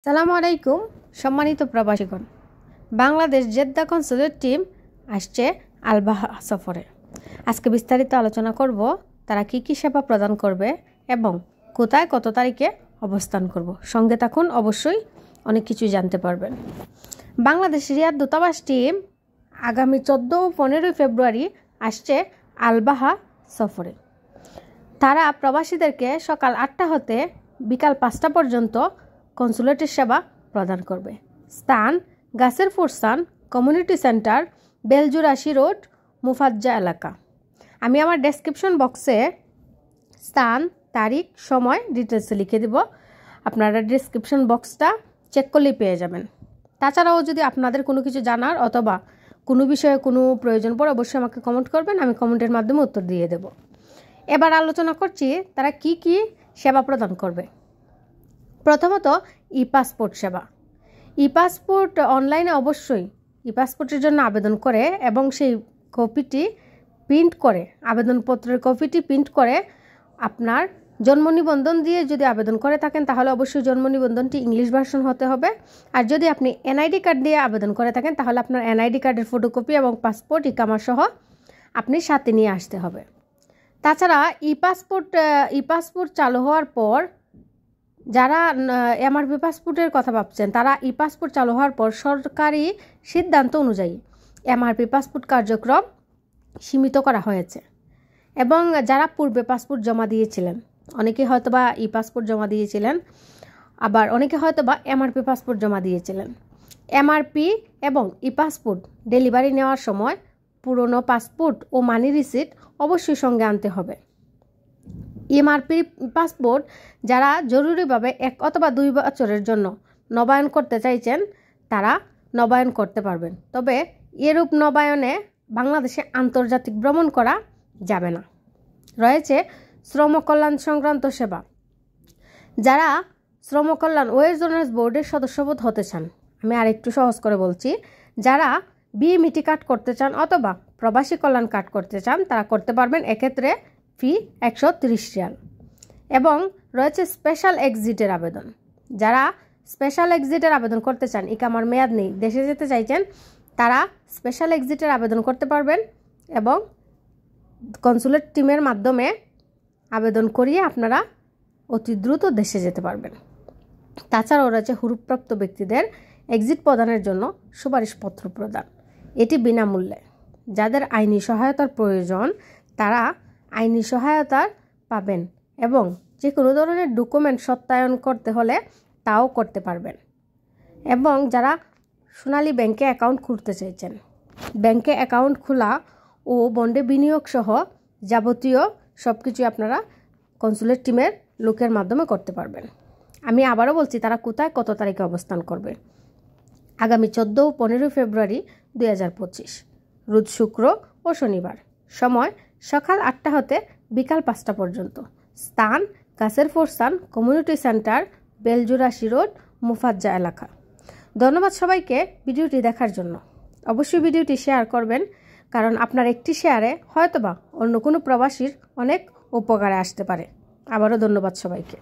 সালামু আলাইকুম সম্মানিত প্রবাসীগণ। বাংলাদেশ জেদ্দা কনসুলেট টিম আসছে আলবাহা সফরে। আজকে বিস্তারিত আলোচনা করব তারা কি কি সেবা প্রদান করবে এবং কোথায় কত তারিখে অবস্থান করব। সঙ্গে থাকুন, অবশ্যই অনেক কিছু জানতে পারবেন। বাংলাদেশ রিয়াদ দূতাবাস টিম আগামী 14 ও 15 ফেব্রুয়ারি আসছে আলবাহা সফরে। তারা প্রবাসীদেরকে সকাল 8টা হতে বিকাল 5টা পর্যন্ত কনসুলেটের সেবা প্রদান করবে। স্থান গাছের ফুরসান কমিউনিটি সেন্টার, বেলজুরাশি রোড, মুফাজ্জা এলাকা। আমি আমার ডেসক্রিপশন বক্সে স্থান, তারিখ, সময় ডিটেলসে লিখে দেব। আপনারা ডেসক্রিপশন বক্সটা চেক করলেই পেয়ে যাবেন। তাছাড়াও যদি আপনাদের কোনো কিছু জানার অথবা কোনো বিষয়ে কোনো প্রয়োজন পড়ে অবশ্যই আমাকে কমেন্ট করবেন, আমি কমেন্টের মাধ্যমে উত্তর দিয়ে দেব। এবার আলোচনা করছি তারা কি কি সেবা প্রদান করবে। প্রথমত ই পাসপোর্ট সেবা। ই পাসপোর্ট অনলাইনে অবশ্যই ই পাসপোর্টের জন্য আবেদন করে এবং সেই কপিটি প্রিন্ট করে, আবেদনপত্রের কপিটি প্রিন্ট করে আপনার জন্ম নিবন্ধন দিয়ে যদি আবেদন করে থাকেন তাহলে অবশ্যই জন্ম নিবন্ধনটি ইংলিশ ভার্সন হতে হবে। আর যদি আপনি এনআইডি কার্ড দিয়ে আবেদন করে থাকেন তাহলে আপনার এনআইডি কার্ডের ফটোকপি এবং পাসপোর্ট ইকামা সহ আপনি সাথে নিয়ে আসতে হবে। তাছাড়া ই পাসপোর্ট চালু হওয়ার পর যারা এমআরপি পাসপোর্টের কথা ভাবছেন তারা ই পাসপোর্ট চালু হওয়ার পর সরকারি সিদ্ধান্ত অনুযায়ী এমআরপি পাসপোর্ট কার্যক্রম সীমিত করা হয়েছে। এবং যারা পূর্বে পাসপোর্ট জমা দিয়েছিলেন, অনেকে হয়তোবা ই পাসপোর্ট জমা দিয়েছিলেন, আবার অনেকে হয়তোবা এমআরপি পাসপোর্ট জমা দিয়েছিলেন। এমআরপি এবং ই পাসপোর্ট ডেলিভারি নেওয়ার সময় পুরনো পাসপোর্ট ও মানি রিসিট অবশ্যই সঙ্গে আনতে হবে। এমআরপি পাসপোর্ট যারা জরুরিভাবে 1 অথবা 2 বছরের জন্য নবায়ন করতে চাইছেন তারা নবায়ন করতে পারবেন। তবে এরূপ নবায়নে বাংলাদেশে আন্তর্জাতিক ভ্রমণ করা যাবে না। রয়েছে শ্রম কল্যাণ সংক্রান্ত সেবা। যারা শ্রম কল্যাণ ওয়েজ ওনার্স বোর্ডের সদস্যপদ হতে চান, আমি আরেকটু সহজ করে বলছি, যারা বিএমইটি কার্ড করতে চান অথবা প্রবাসী কল্যাণ কার্ড করতে চান তারা করতে পারবেন। এক্ষেত্রে ফি 130 রিয়াল। এবং রয়েছে স্পেশাল এক্সিটের আবেদন। যারা স্পেশাল এক্সিটের আবেদন করতে চান, ইকামার মেয়াদ নেই, দেশে যেতে চাইছেন, তারা স্পেশাল এক্সিটের আবেদন করতে পারবেন এবং কনসুলেট টিমের মাধ্যমে আবেদন করিয়ে আপনারা অতি দ্রুত দেশে যেতে পারবেন। তাছাড়াও রয়েছে হুরুপ্রাপ্ত ব্যক্তিদের এক্সিট প্রদানের জন্য সুপারিশপত্র প্রদান। এটি বিনামূল্যে। যাদের আইনি সহায়তার প্রয়োজন তারা আইনি সহায়তা পাবেন এবং যে কোনো ধরনের ডকুমেন্ট সত্যায়ন করতে হলে তাও করতে পারবেন। এবং যারা সোনালী ব্যাংকে অ্যাকাউন্ট খুলতে চাইছেন, ব্যাংকে অ্যাকাউন্ট খোলা ও বন্ডে বিনিয়োগ সহ যাবতীয় সব কিছু আপনারা কনসুলেট টিমের লোকের মাধ্যমে করতে পারবেন। আমি আবারও বলছি তারা কোথায় কত তারিখে অবস্থান করবে। আগামী 14 ও 15 ফেব্রুয়ারি 2025 রোজ শুক্র ও শনিবার। সময় সকাল 8টা হতে বিকাল 5টা পর্যন্ত। স্থান গাছের ফুরসান কমিউনিটি সেন্টার, বেলজুরাশি রোড, মুফাজ্জা এলাকা। ধন্যবাদ সবাইকে ভিডিওটি দেখার জন্য। অবশ্যই ভিডিওটি শেয়ার করবেন, কারণ আপনার একটি শেয়ারে হয়তোবা অন্য কোনো প্রবাসীর অনেক উপকারে আসতে পারে। আবারও ধন্যবাদ সবাইকে।